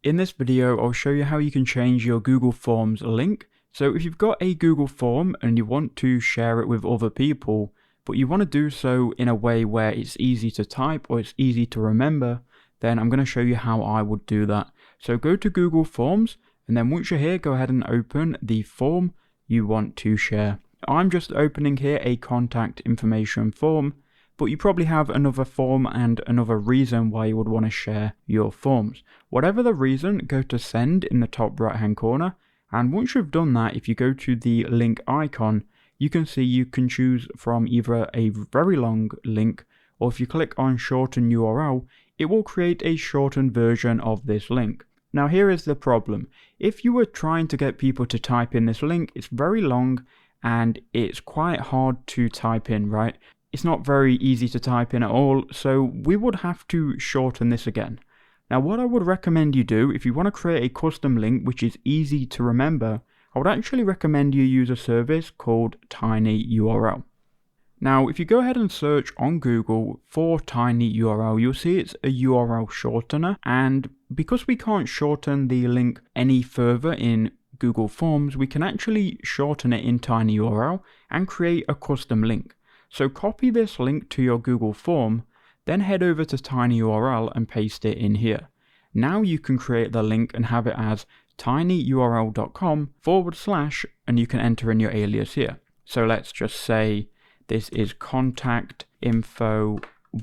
In this video, I'll show you how you can change your Google Forms link. So if you've got a Google form and you want to share it with other people, but you want to do so in a way where it's easy to type or it's easy to remember, then I'm going to show you how I would do that. So go to Google Forms, and then once you're here, go ahead and open the form you want to share. I'm just opening here a contact information form, but you probably have another form and another reason why you would want to share your forms. Whatever the reason, go to send in the top right hand corner, and once you've done that, if you go to the link icon, you can see you can choose from either a very long link, or if you click on shorten URL, it will create a shortened version of this link. Now here is the problem. If you were trying to get people to type in this link, it's very long and it's quite hard to type in, right? It's not very easy to type in at all, so we would have to shorten this again. Now what I would recommend you do, if you want to create a custom link which is easy to remember, I would actually recommend you use a service called TinyURL. Now if you go ahead and search on Google for TinyURL, you'll see it's a URL shortener, and because we can't shorten the link any further in Google Forms, we can actually shorten it in TinyURL and create a custom link. So copy this link to your Google form, then head over to TinyURL and paste it in here. Now you can create the link and have it as tinyurl.com/, and you can enter in your alias here. So let's just say this is contact info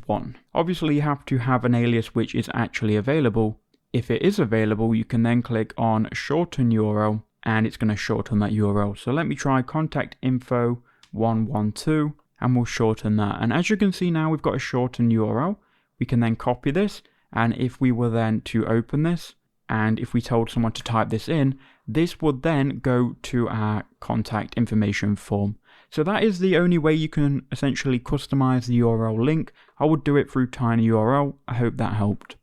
1. Obviously you have to have an alias which is actually available. If it is available, you can then click on shorten URL and it's going to shorten that URL. So let me try contact info 112. And we'll shorten that. And as you can see now, we've got a shortened URL. We can then copy this. And if we were then to open this, and if we told someone to type this in, this would then go to our contact information form. So that is the only way you can essentially customize the URL link. I would do it through TinyURL. I hope that helped.